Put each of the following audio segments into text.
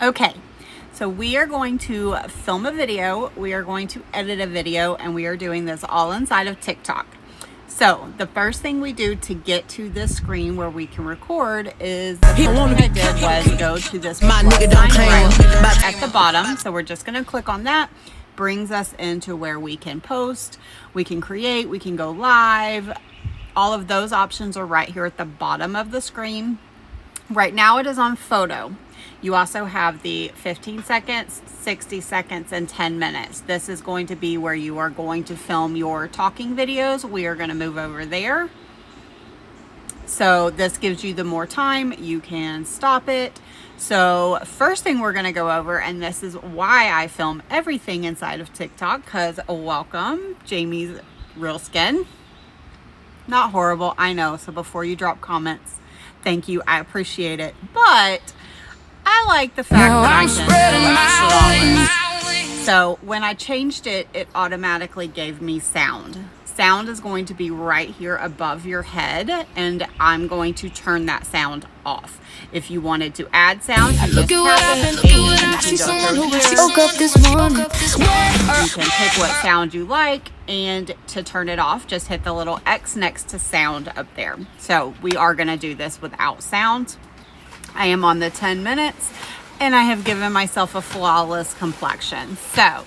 Okay, so we are going to film a video, we are going to edit a video, and we are doing this all inside of TikTok. So the first thing we do to get to this screen where we can record is the first thing I did was go to this sign right at the bottom. So we're just going to click on that. Brings us into where we can post, we can create, we can go live. All of those options are right here at the bottom of the screen. Right now it is on photo. You also have the 15 seconds, 60 seconds, and 10 minutes. This is going to be where you are going to film your talking videos. We are going to move over there. So this gives you the more time. You can stop it. So first thing we're going to go over, and this is why I film everything inside of TikTok, because welcome, Jamie's Real Skin. Not horrible, I know. So before you drop comments, thank you. I appreciate it. But I like the fact that I can. So when I changed it, it automatically gave me sound. Sound is going to be right here above your head, and I'm going to turn that sound off. If you wanted to add sound, you just tap it and you can go through here. You can pick what sound you like, and to turn it off, just hit the little X next to sound up there. So we are going to do this without sound. I am on the 10 minutes and I have given myself a flawless complexion. So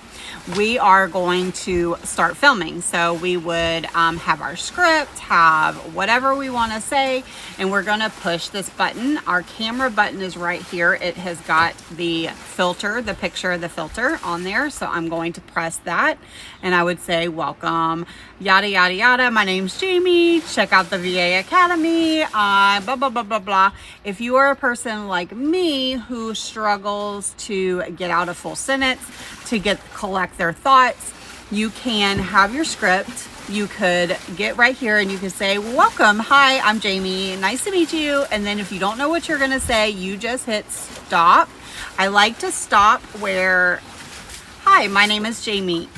we are going to start filming. So we would have our script, have whatever we want to say, and we're going to push this button. Our camera button is right here. It has got the filter, the picture of the filter on there. So I'm going to press that and I would say, welcome, yada, yada, yada. My name's Jamie. Check out the VA Academy, blah, blah, blah, blah, blah. If you are a person like me who struggles to get out a full sentence, to collect their thoughts, you can have your script. You could get right here and you can say, welcome, hi, I'm Jamie, nice to meet you. And then if you don't know what you're gonna say, you just hit stop. I like to stop where, hi, my name is Jamie.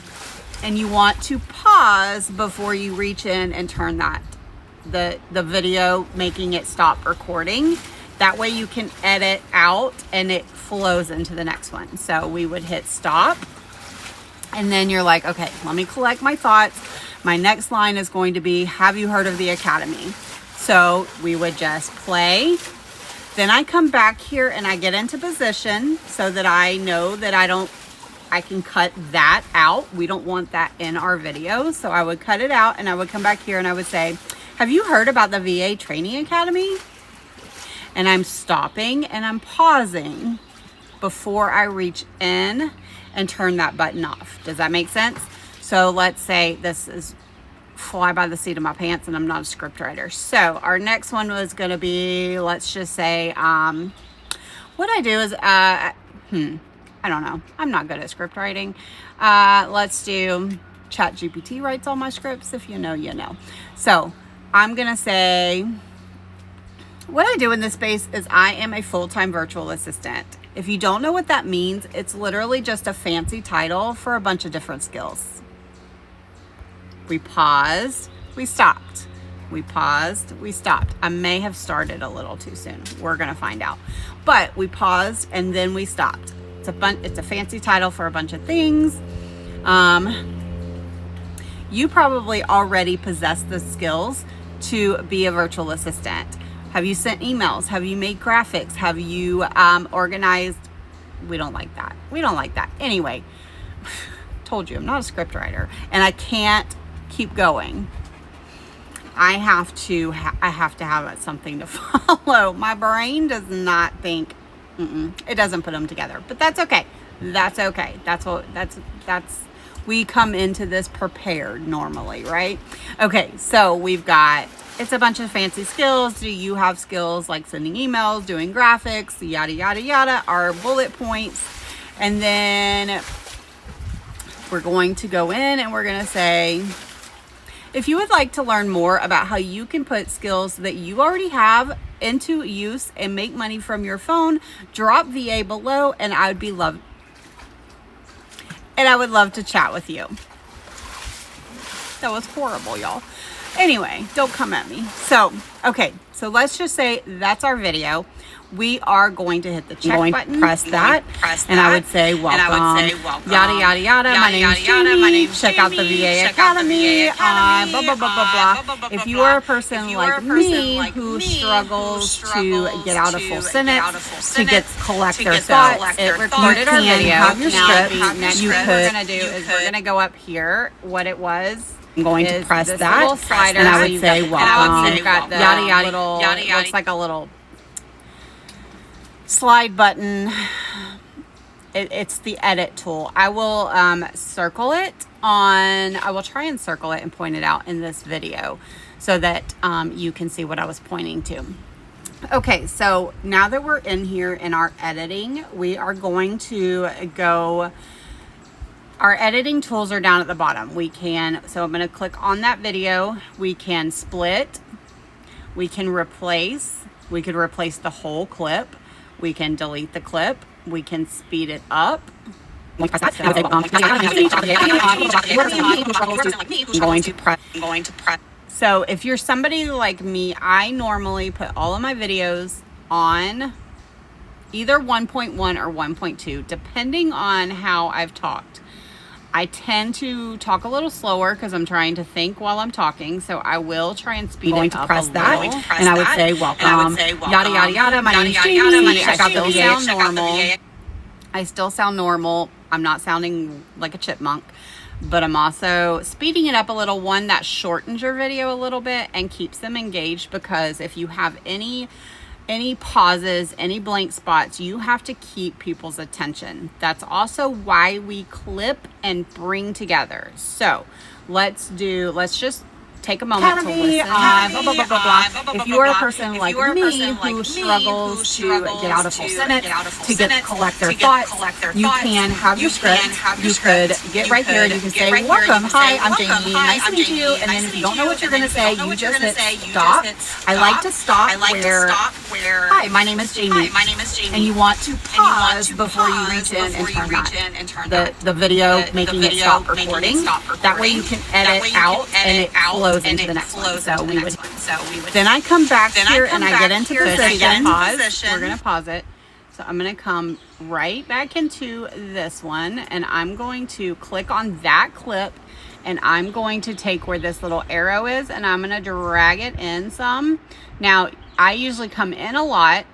And you want to pause before you reach in and turn that, the video, making it stop recording. That way you can edit out and it flows into the next one. So we would hit stop. And then you're like, okay, let me collect my thoughts. My next line is going to be, have you heard of the Academy? So we would just play. Then I come back here and I get into position so that I know that I can cut that out. We don't want that in our video. So I would cut it out and I would come back here and I would say, have you heard about the VA Training Academy? And I'm stopping and I'm pausing before I reach in and turn that button off. Does that make sense? So let's say this is fly by the seat of my pants and I'm not a script writer. So our next one was going to be, let's just say, what I do is, I don't know. I'm not good at script writing. Let's do ChatGPT writes all my scripts. If you know, you know. So I'm going to say, what I do in this space is I am a full-time virtual assistant. If you don't know what that means, it's literally just a fancy title for a bunch of different skills. We paused, we stopped. We paused, we stopped. I may have started a little too soon. We're gonna find out. But we paused and then we stopped. It's a fancy title for a bunch of things. You probably already possess the skills to be a virtual assistant. Have you sent emails? Have you made graphics? Have you organized? We don't like that. We don't like that. Anyway, told you I'm not a script writer and I can't keep going. I have to have something to follow. My brain does not think, it doesn't put them together, but that's okay. That's okay. We come into this prepared normally, right? Okay, so we've got, it's a bunch of fancy skills. Do you have skills like sending emails, doing graphics, yada, yada, yada, our bullet points. And then we're going to go in and we're going to say, if you would like to learn more about how you can put skills that you already have into use and make money from your phone, drop VA below and I would love to chat with you. That was horrible, y'all. Anyway, don't come at me. So, okay, so let's just say that's our video. we are going to hit the check button. Press that. And I would say welcome. Yada, yada, yada. My name's Jamie. Check out the VA Academy. Blah, blah, blah, blah, blah. If you are a person like me who struggles to get out a full sentence, to get collect their thoughts, it recorded our video. Have your script. Next, what we're going to do is we're going to go up here. What it was. I'm going to press that, slider, and I would say welcome. You've got the yada, yada, little, looks like a little slide button. It's the edit tool. I will circle it on, I will try and circle it and point it out in this video so that you can see what I was pointing to. Okay, so now that we're in here in our editing, we are going to go, our editing tools are down at the bottom. We can, so I'm going to click on that video. We can split, we can replace, we could replace the whole clip. We can delete the clip. We can speed it up. I'm going to press. So if you're somebody like me, I normally put all of my videos on either 1.1 or 1.2, depending on how I've talked. I tend to talk a little slower because I'm trying to think while I'm talking, so I will try and speed it up a little. And I would say welcome. Yada, yada, yada. My name's Jamie. Check out the VA. Normal. I still sound normal. I'm not sounding like a chipmunk, but I'm also speeding it up a little. One, that shortens your video a little bit and keeps them engaged, because if you have any pauses, any blank spots, you have to keep people's attention. That's also why we clip and bring together. So let's just take a moment to listen. Blah, blah, blah, blah, blah. If you are a person like me who struggles to get out a full sentence, to collect their thoughts, you can have your script. You could get right here and you can say, welcome, hi, I'm Jamie, nice to meet you. And then if you don't know what you're going to say, you just hit stop. I like to stop where, hi, my name is Jamie. And you want to pause before you reach in and turn that. The video, making it stop recording. That way you can edit out and it flows into the next one. So we would. Then I come back here and I get into position. Pause. We're gonna pause it. So I'm gonna come right back into this one, and I'm going to click on that clip, and I'm going to take where this little arrow is, and I'm gonna drag it in some. Now I usually come in a lot,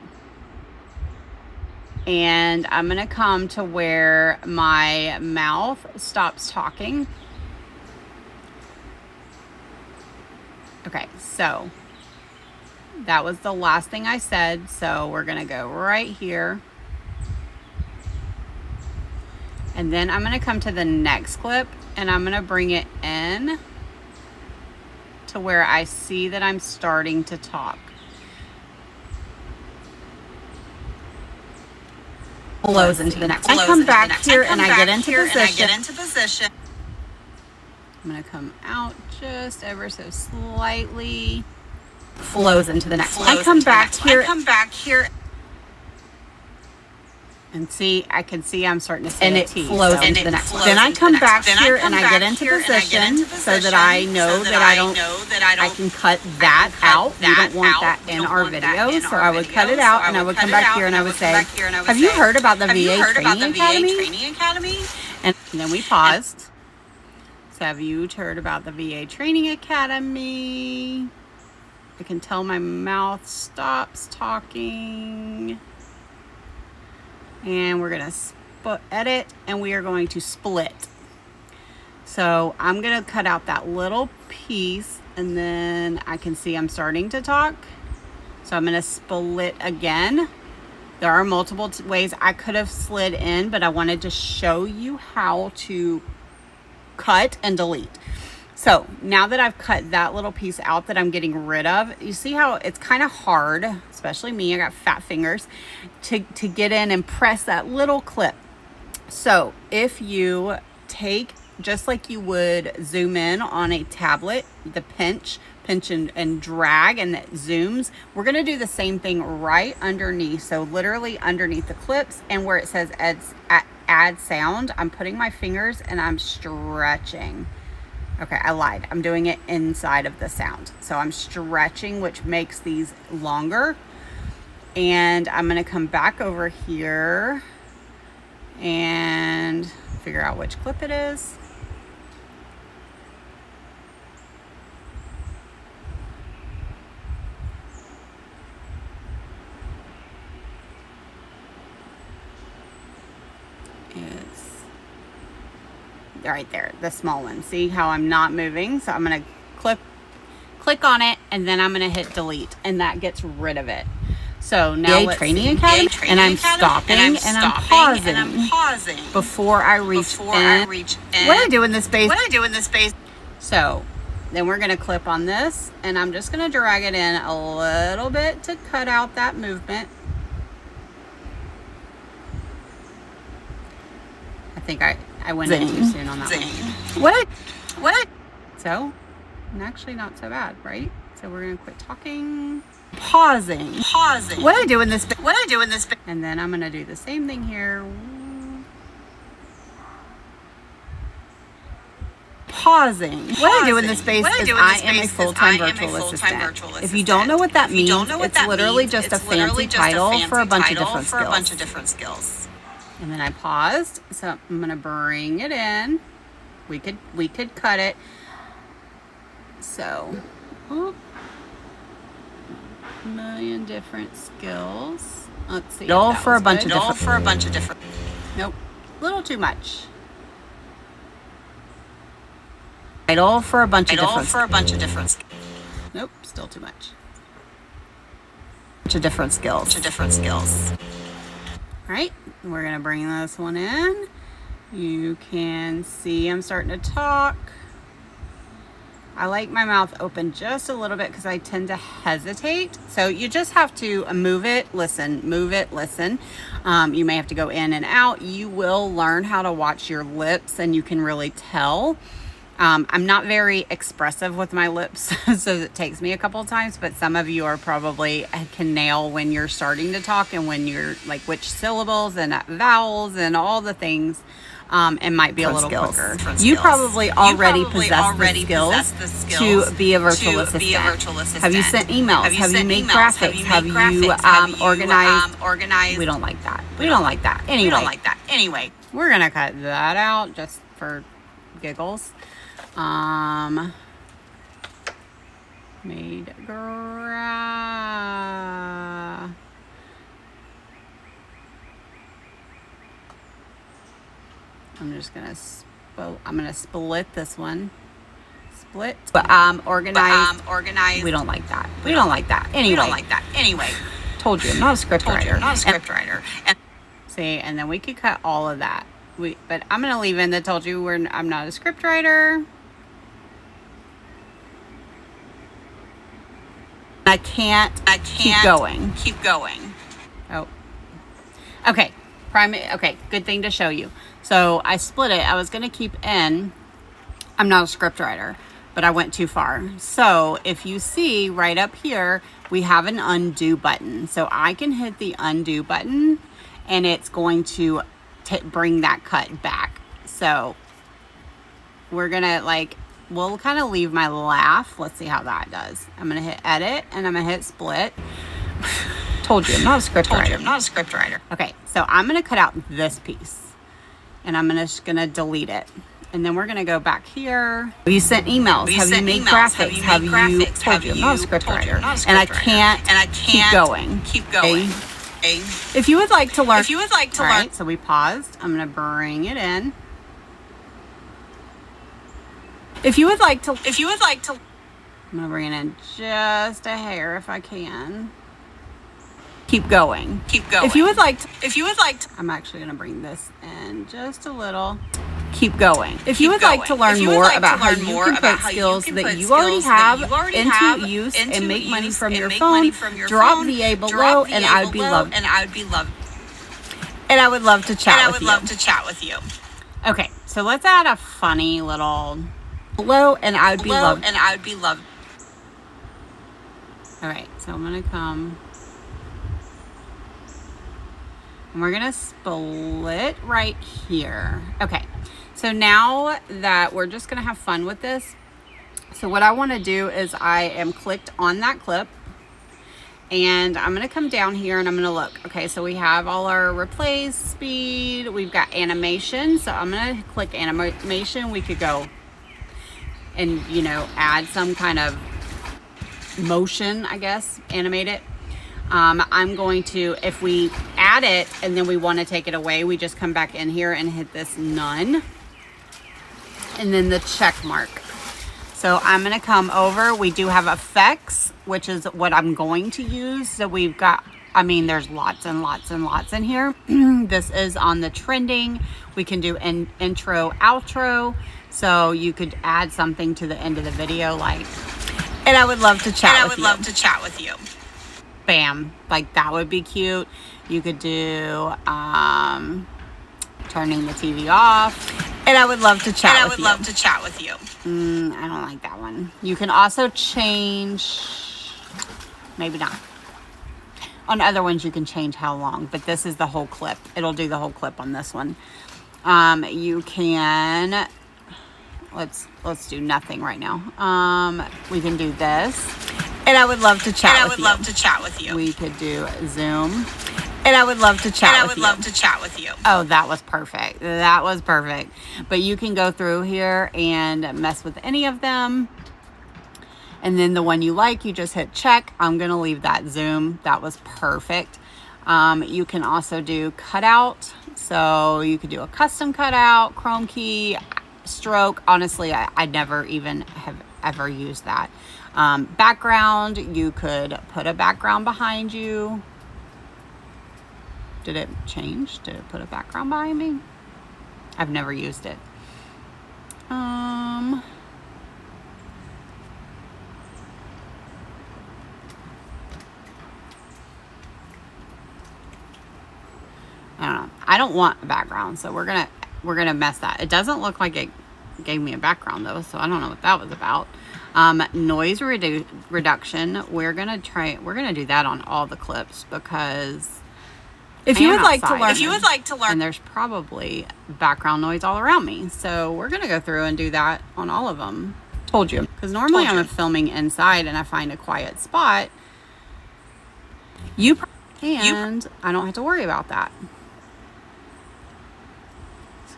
and I'm gonna come to where my mouth stops talking. Okay, so that was the last thing I said. So we're gonna go right here. And then I'm gonna come to the next clip and I'm gonna bring it in to where I see that I'm starting to talk. Flows into the next. I come back here and I get into position. I'm going to come out just ever so slightly. Flows into the next one. I come back here. And see, I can see I'm starting to see and it flows into the next one. Then I come back here and I get into position so that I know that I can cut that out. We don't want that in our video. So I would cut it out and I would come back here and I would say, have you heard about the VA Training Academy? And then we paused. So have you heard about the VA Training Academy? I can tell my mouth stops talking. And we're going to edit and we are going to split. So I'm going to cut out that little piece and then I can see I'm starting to talk. So I'm going to split again. There are multiple ways I could have slid in, but I wanted to show you how to cut and delete. So now that I've cut that little piece out that I'm getting rid of, you see how it's kind of hard, especially me, I got fat fingers, to get in and press that little clip. So if you take, just like you would zoom in on a tablet, the pinch and drag, and that zooms, we're going to do the same thing right underneath. So literally underneath the clips and where it says add sound, I'm putting my fingers and I'm stretching. Okay, I lied. I'm doing it inside of the sound. So I'm stretching, which makes these longer. And I'm going to come back over here and figure out which clip it is. It's right there, the small one. See how I'm not moving? So I'm going to click on it, and then I'm going to hit delete, and that gets rid of it. So now Training Academy, and I'm stopping and I'm pausing before I reach end. What do I do in this space? So then we're going to clip on this, and I'm just going to drag it in a little bit to cut out that movement. I think I went in too soon on that one. What? So, actually not so bad, right? So we're going to quit talking. Pausing. What I do in this and then I'm going to do the same thing here. Pausing. What I do in this space is I am a full-time virtual assistant. If you don't know what that means, it's literally just a fancy title for a bunch of different skills. And then I paused, so I'm going to bring it in. We could cut it. So, million different skills. Let's see. All for a bunch of different. Nope, a little too much. Title for a bunch of different. Nope, still too much. Bunch of different skills. All right, we're gonna bring this one in. You can see I'm starting to talk. I like my mouth open just a little bit because I tend to hesitate. So you just have to move it, listen. You may have to go in and out. You will learn how to watch your lips, and you can really tell. I'm not very expressive with my lips, so it takes me a couple of times, but some of you are probably can nail when you're starting to talk and when you're like which syllables and vowels and all the things. And might be a little quicker. You probably already possess the skills to be a virtual assistant. Have you sent emails? Have you made graphics? Have you organized? We don't like that. Anyway, we're gonna cut that out just for giggles. Made I'm just gonna split this one. Organized. We don't like that. Anyway. Told you I'm not a script writer. And see, and then we could cut all of that. But I'm gonna leave in that told you I'm not a script writer. I can't keep going. Oh. Okay. Okay, good thing to show you. So I split it. I was going to keep in, I'm not a script writer, but I went too far. So if you see right up here, we have an undo button. So I can hit the undo button and it's going to bring that cut back. So we're going to we'll kind of leave my laugh. Let's see how that does. I'm going to hit edit and I'm going to hit split. Told you I'm not a script writer. Okay, so I'm going to cut out this piece and I'm just going to delete it. And then we're going to go back here. Have you sent emails? Have you made graphics? Told you I'm not a script writer. And I can't keep going. If you would like to learn. All right, so we paused. I'm going to bring it in. If you would like to. I'm going to bring it in just a hair if I can. Keep going. If you would like to, I'm actually going to bring this in just a little. Keep going. If you would like to learn more about how you can put skills that you already have into use and make money from your phone, drop VA below and I would love to chat with you. Okay, so let's add a funny little below and I would be loved. All right, so I'm going to come. And we're going to split right here. Okay, so now that we're just going to have fun with this. So what I want to do is I am clicked on that clip And I'm going to come down here and I'm going to look. Okay, so we have all our replays, speed. We've got animation. So I'm going to click animation. We could go and, you know, add some kind of motion, I guess, animate it. I'm going to, if we add it and then we want to take it away, we just come back in here and hit this none. And then the check mark. So I'm going to come over. We do have effects, which is what I'm going to use. So we've got, I mean, there's lots and lots and lots in here. This is on the trending. We can do an intro, outro. So you could add something to the end of the video, like, and I would love to chat with you. Bam. Like, that would be cute. You could do turning the TV off. And I would love to chat with you. I don't like that one. You can also change, maybe not. On other ones, you can change how long, but this is the whole clip. It'll do the whole clip on this one. You can, let's do nothing right now. We can do this. And I would love to chat with you. We could do Zoom. And I would love to chat with you. Oh, that was perfect. That was perfect. But you can go through here and mess with any of them. And then the one you like, you just hit check. I'm going to leave that Zoom. That was perfect. You can also do cutout. So you could do a custom cutout, Chrome key, stroke. Honestly, I never even have ever used that. Background, you could put a background behind you. Did it change? Did it put a background behind me? I've never used it. I don't know. I don't want a background, so we're gonna mess that. It doesn't look like it gave me a background though, so I don't know what that was about. Noise reduction. We're gonna do that on all the clips because if you would like to learn, and there's probably background noise all around me, so we're gonna go through and do that on all of them. Told you, because normally I'm filming inside and I find a quiet spot. And I don't have to worry about that.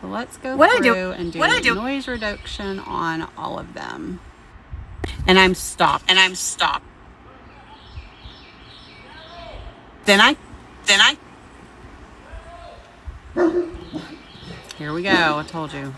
So let's go through and do noise reduction on all of them. And I'm stopped. Then I. Here we go. I told you.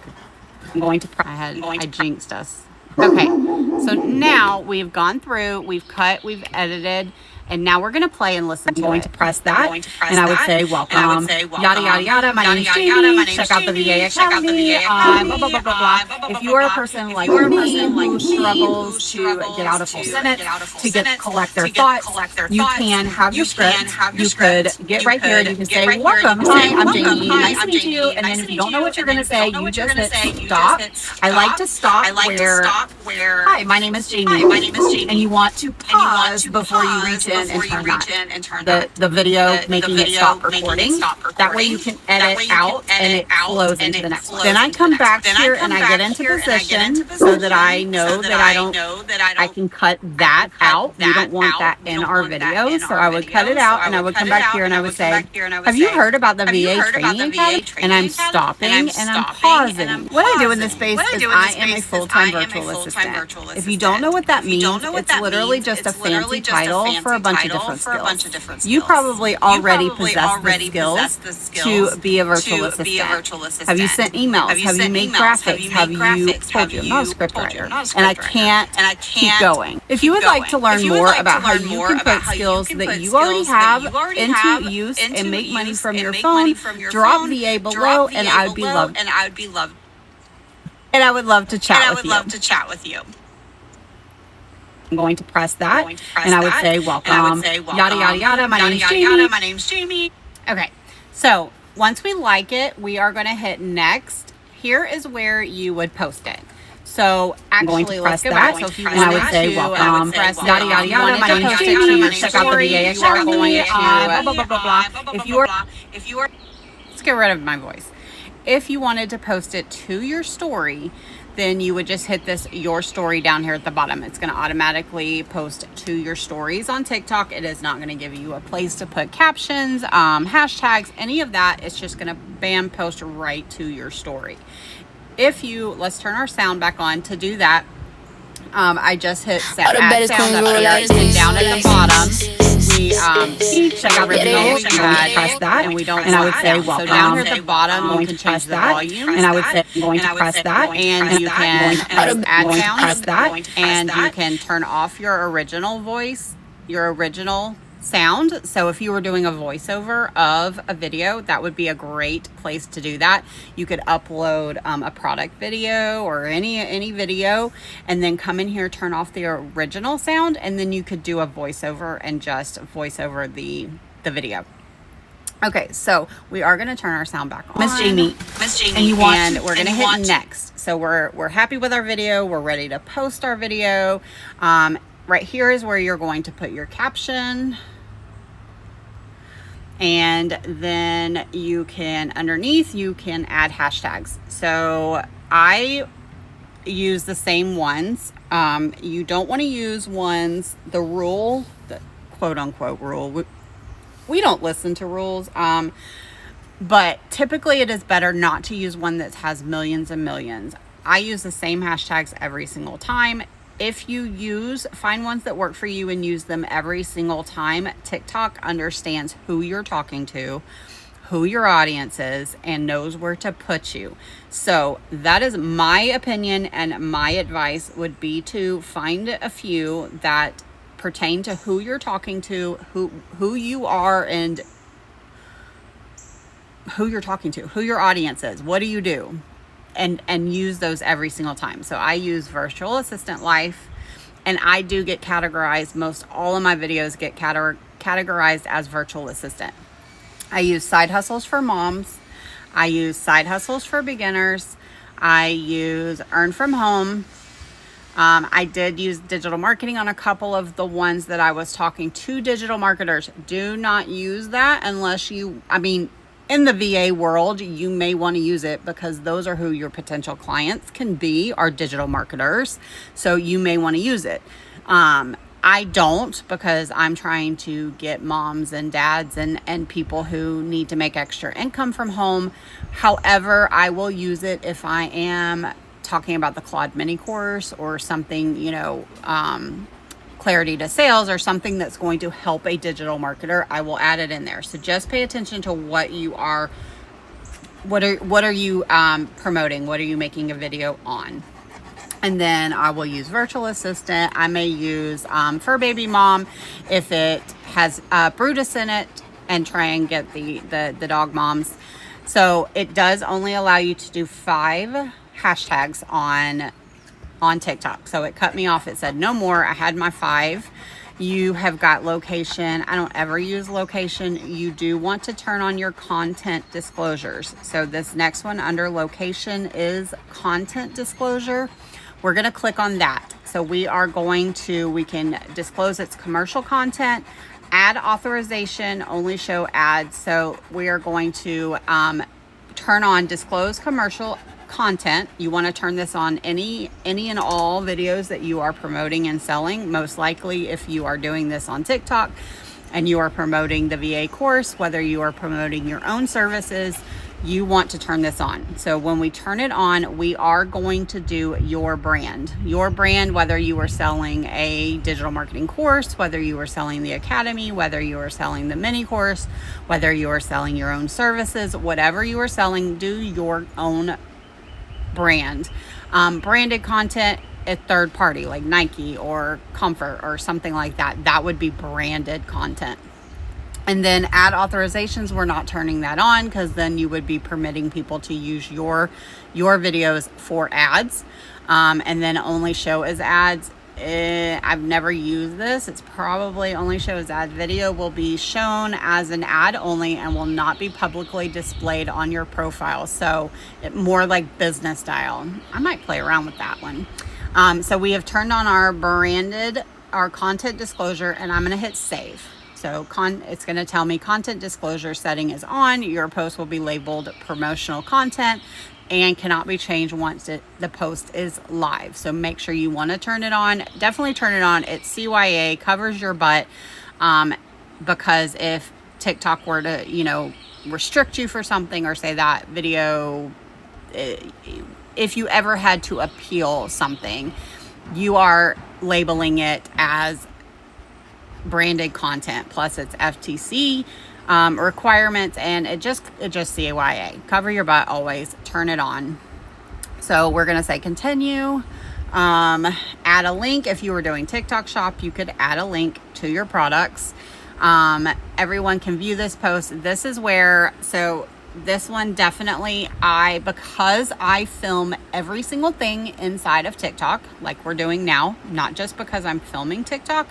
I'm going to. I jinxed us. Okay. So now we've gone through. We've cut. We've edited. And now we're going to play and listen to it. I'm going to press that. And I would say, welcome. Yada, yada, yada. My name is Jamie. Check out the VA Academy. Blah, blah, blah, blah, blah. If you are a person like me who struggles to get out a full sentence, to collect their thoughts, you can have your script. You could get right here and you can say, welcome. Hi, I'm Jamie. Nice to meet you. And then if you don't know what you're going to say, you just hit stop. I like to stop where, hi, my name is Jamie. And you want to pause before you reach in and turn the video, making it stop recording. That way you can edit out and it flows into the next one. Then I come back here and I get into position so that I know that I can cut that out. We don't want that in our video, so I would cut it out and I would come back here and I would say, have you heard about the VA Training Academy? And I'm stopping and I'm pausing. What I do in this space is I am a full-time virtual assistant. If you don't know what that means, it's literally just a fancy title for a bunch of different skills. You probably already possess the skills to be a virtual assistant. Have you sent emails? Have you made graphics? Have you told you I'm not a script writer? And I can't keep going. If you would like to learn more about how you can put skills that you already have into use and make money from your phone, drop VA below and I would be loved. And I would love to chat with you. I'm going to press that, and I would say, welcome. Yada, yada, yada. My name's Jamie. Okay, so once we like it, we are going to hit next. Here is where you would post it. So actually, let's go back. So and I would say, welcome. Yada, yada, yada. My name's Jamie. Check out the VA Academy. Blah, blah, blah, blah, blah. If you are, let's get rid of my voice. If you wanted to post it to your story, then you would just hit this your story down here at the bottom. It's going to automatically post to your stories on TikTok. It is not going to give you a place to put captions, hashtags, any of that. It's just going to bam, post right to your story. If you, let's turn our sound back on. To do that, I just hit set add sound up here, and down at the bottom we check out original, we press that, and we don't, and I would say welcome. So down here at the bottom you can change the volume, and I would say I'm going to press that, and you can add sound, press that, and you can turn off your original voice, your original sound. So if you were doing a voiceover of a video, that would be a great place to do that. You could upload a product video or any video, and then come in here, turn off the original sound, and then you could do a voiceover and just voice over the video. Okay, so we are going to turn our sound back on. Miss Jamie, and we're going to hit next. So we're happy with our video. We're ready to post our video. Right here is where you're going to put your caption, and then you can, underneath, you can add hashtags. So I use the same ones. You don't want to use ones, the quote unquote rule. We don't listen to rules. But typically it is better not to use one that has millions and millions. I use the same hashtags every single time. If you find ones that work for you and use them every single time, TikTok understands who you're talking to, who your audience is, and knows where to put you. So that is my opinion, and my advice would be to find a few that pertain to who you're talking to, who you are, and who you're talking to, who your audience is, what do you do? And use those every single time. So I use Virtual Assistant Life, and I do get categorized. Most all of my videos get categorized as virtual assistant. I use Side Hustles for Moms. I use Side Hustles for Beginners. I use Earn From Home. I did use digital marketing on a couple of the ones that I was talking to digital marketers. Do not use that unless in the VA world, you may want to use it because those are who your potential clients can be, are digital marketers. So you may want to use it. I don't, because I'm trying to get moms and dads and people who need to make extra income from home. However, I will use it if I am talking about the Claude mini course or something, Clarity to Sales or something that's going to help a digital marketer. I will add it in there. So just pay attention to what you are, what are you promoting? What are you making a video on? And then I will use Virtual Assistant. I may use Fur Baby Mom if it has Brutus in it, and try and get the dog moms. So it does only allow you to do 5 hashtags on TikTok. So it cut me off. It said no more. I had my 5. You have got location. I don't ever use location. You do want to turn on your content disclosures. So this next one under location is content disclosure. We're going to click on that. So we can disclose its commercial content, add authorization, only show ads. So we are going to turn on disclose commercial content. You want to turn this on any and all videos that you are promoting and selling. Most likely, if you are doing this on TikTok and you are promoting the VA course, whether you are promoting your own services, you want to turn this on. So when we turn it on, we are going to do your brand, whether you are selling a digital marketing course, whether you are selling the academy, whether you are selling the mini course, whether you are selling your own services, whatever you are selling, do your own brand. Branded content, a third party like Nike or Comfort or something like that would be branded content. And then add authorizations, we're not turning that on, because then you would be permitting people to use your videos for ads. And then only show as ads. I've never used this. It's probably only show as ad. Video will be shown as an ad only and will not be publicly displayed on your profile. So more like business style. I might play around with that one. So we have turned on our content disclosure, and I'm going to hit save. So it's going to tell me content disclosure setting is on. Your post will be labeled promotional content. and cannot be changed once the post is live. So make sure you want to turn it on. Definitely turn it on. It's CYA, covers your butt, because if TikTok were to, you know, restrict you for something or say that video, if you ever had to appeal something, you are labeling it as branded content, plus it's FTC requirements, and it just CYA. Cover your butt always, turn it on. So we're gonna say continue. Add a link. If you were doing TikTok shop, you could add a link to your products. Everyone can view this post. This is where, so this one definitely, because I film every single thing inside of TikTok, like we're doing now, not just because I'm filming TikTok,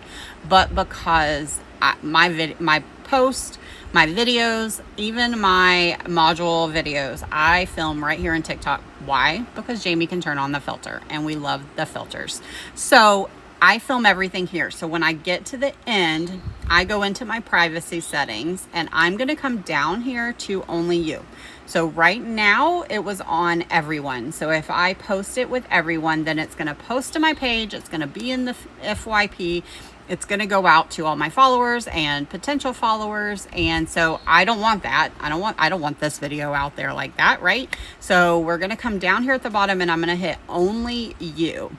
but because my post, my videos, even my module videos, I film right here in TikTok. Why? Because Jamie can turn on the filter, and we love the filters. So I film everything here. So when I get to the end, I go into my privacy settings, and I'm going to come down here to only you. So right now it was on everyone. So if I post it with everyone, then it's going to post to my page. It's going to be in the FYP. It's going to go out to all my followers and potential followers. And so I don't want that. I don't want this video out there like that, right? So we're going to come down here at the bottom, and I'm going to hit only you.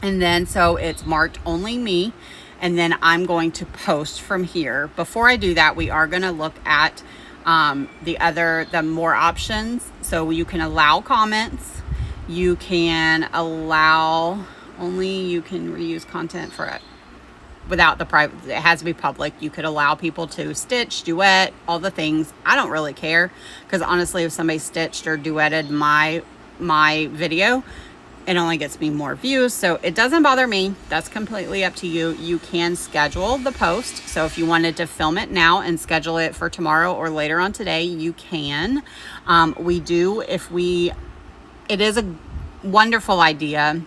And then, so it's marked only me. And then I'm going to post from here. Before I do that, we are going to look at the more options. So you can allow comments. You can allow, you can reuse content for it without the private. It has to be public. You could allow people to stitch, duet, all the things. I don't really care, because honestly, if somebody stitched or duetted my video, it only gets me more views, so it doesn't bother me. That's completely up to you. You can schedule the post. So if you wanted to film it now and schedule it for tomorrow or later on today, you can. It is a wonderful idea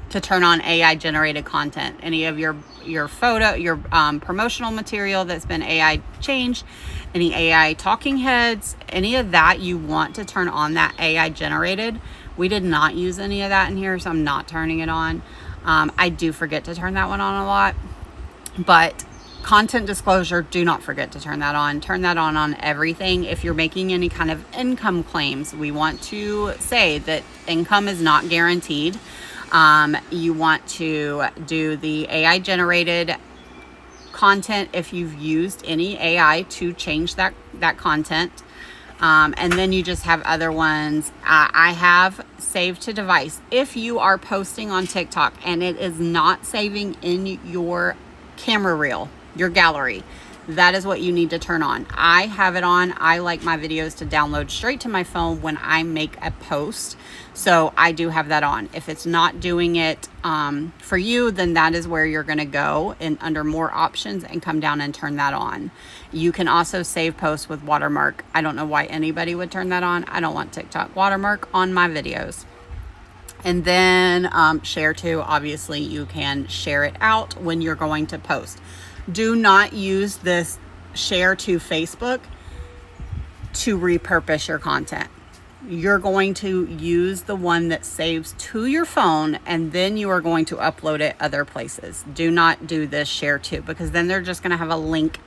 to turn on AI generated content. Any of your photo, your promotional material that's been AI changed, any AI talking heads, any of that, you want to turn on that AI generated. We did not use any of that in here, so I'm not turning it on. I do forget to turn that one on a lot, but content disclosure, do not forget to turn that on. Turn that on everything. If you're making any kind of income claims, we want to say that income is not guaranteed. You want to do the AI generated content if you've used any AI to change that content. And then you just have other ones. I have save to device. If you are posting on TikTok and it is not saving in your camera reel, your gallery, that is what you need to turn on. I have it on. I like my videos to download straight to my phone when I make a post. So I do have that on. If it's not doing it for you, then that is where you're going to go under more options and come down and turn that on. You can also save posts with watermark. I don't know why anybody would turn that on. I don't want TikTok watermark on my videos. And then share to, obviously you can share it out when you're going to post. Do not use this share to Facebook to repurpose your content. You're going to use the one that saves to your phone, and then you are going to upload it other places. Do not do this share to, because then they're just going to have a link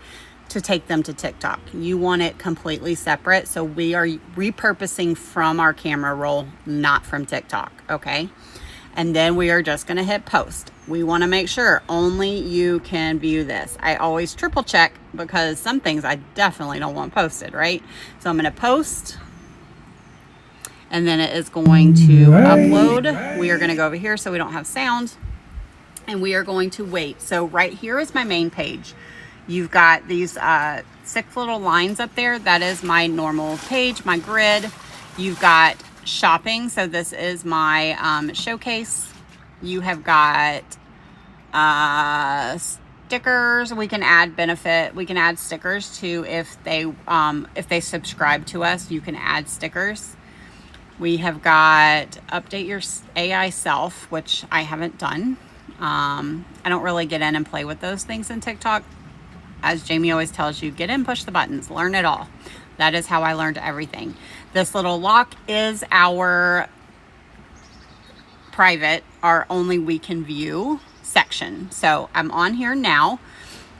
to take them to TikTok. You want it completely separate. So we are repurposing from our camera roll, not from TikTok. Okay. And then we are just going to hit post. We want to make sure only you can view this. I always triple check, because some things I definitely don't want posted, right? So I'm going to post, and then it is going to upload. We are going to go over here so we don't have sound, and we are going to wait. So right here is my main page. You've got these 6 little lines up there. That is my normal page, my grid. You've got shopping. So this is my showcase. You have got stickers. We can add benefit. We can add stickers too if they subscribe to us. You can add stickers. We have got update your AI self, which I haven't done. I don't really get in and play with those things in TikTok. As Jamie always tells you, get in, push the buttons, learn it all. That is how I learned everything. This little lock is our private, our only we can view section. So I'm on here now.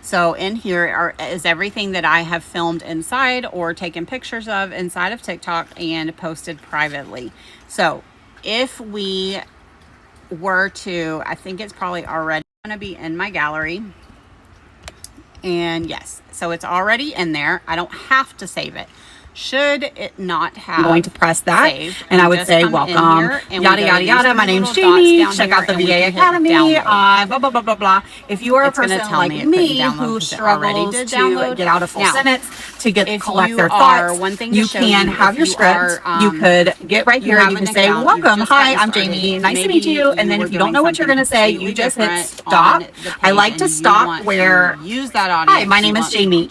So in here is everything that I have filmed inside or taken pictures of inside of TikTok and posted privately. So if we were to, I think it's probably already going to be in my gallery. And yes, so it's already in there. I don't have to save it. Should it not have, I'm going to press that saved, and I would say welcome, yada yada yada. My name's Jamie. Check out the VA Academy. Blah blah blah blah blah. If you are a person like me who struggles to get out a full sentence, to collect their thoughts, you can have your script. You could get right here and you can say welcome. Hi, I'm Jamie. Nice to meet you. And then if you don't know what you're going to say, you just hit stop. I like to stop where hi, my name is Jamie,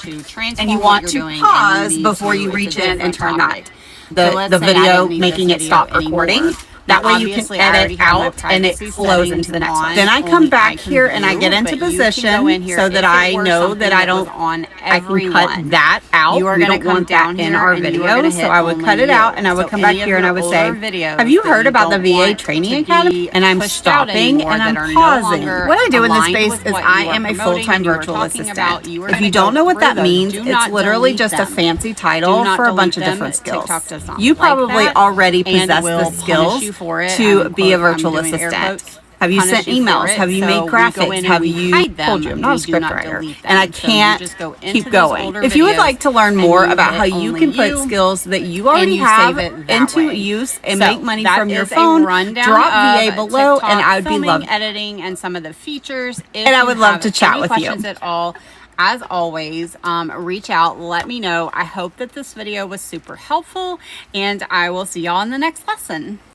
and you want to pause before you reach in and turn that the video, making it stop recording. That way you can edit out and it flows into the next one. Then I come back here and I get into position so that I know that I can cut that out. You are going to want that in our video. So I would cut it out and I would come back here and I would say, have you heard about the VA Training Academy? And I'm stopping and I'm pausing. What I do in this space is I am a full-time virtual assistant. If you don't know what that means, it's literally just a fancy title for a bunch of different skills. You probably already possess the skills to be a virtual assistant. Have you sent emails? Have you made graphics? Have you told you I'm not a scriptwriter and I can't keep going. If you would like to learn more about how you can put skills that you already have into use and make money from your phone, drop VA below and I would be loving editing and some of the features. And I would love to chat with you. At all, as always, reach out, let me know. I hope that this video was super helpful and I will see y'all in the next lesson.